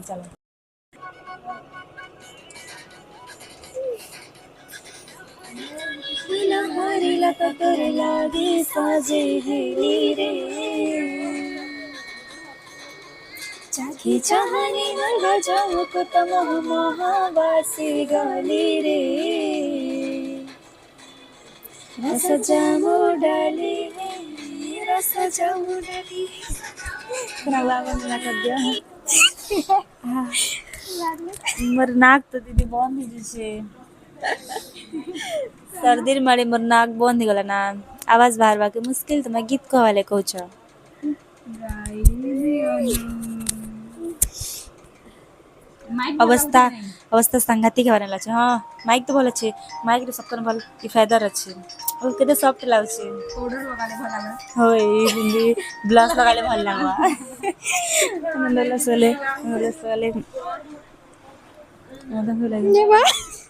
चलो हरिला तोर लागे साजे हेली रे चाखी चाहनी वर्ग जाऊ को तमह महावासी गाली रे रस जामो डाली रस जामो डाली मोर नाक तो दीदी बंद हो जैसे सर्दी मारे मोर नाक बंद हो गला ना आवाज बाहर बाके मुश्किल तो मैं गीत कहवाले कहूछ अवस्था अवस्था सांघातिक हेबार लागे हाँ माइक तो भल अच्छे माइक रे सबकन भल इफायदार अच्छे और केते सॉफ्ट लागे पाउडर लगाले भल लागे होय ब्लश लगाले भल लागवा नला सोले मदन भल लागे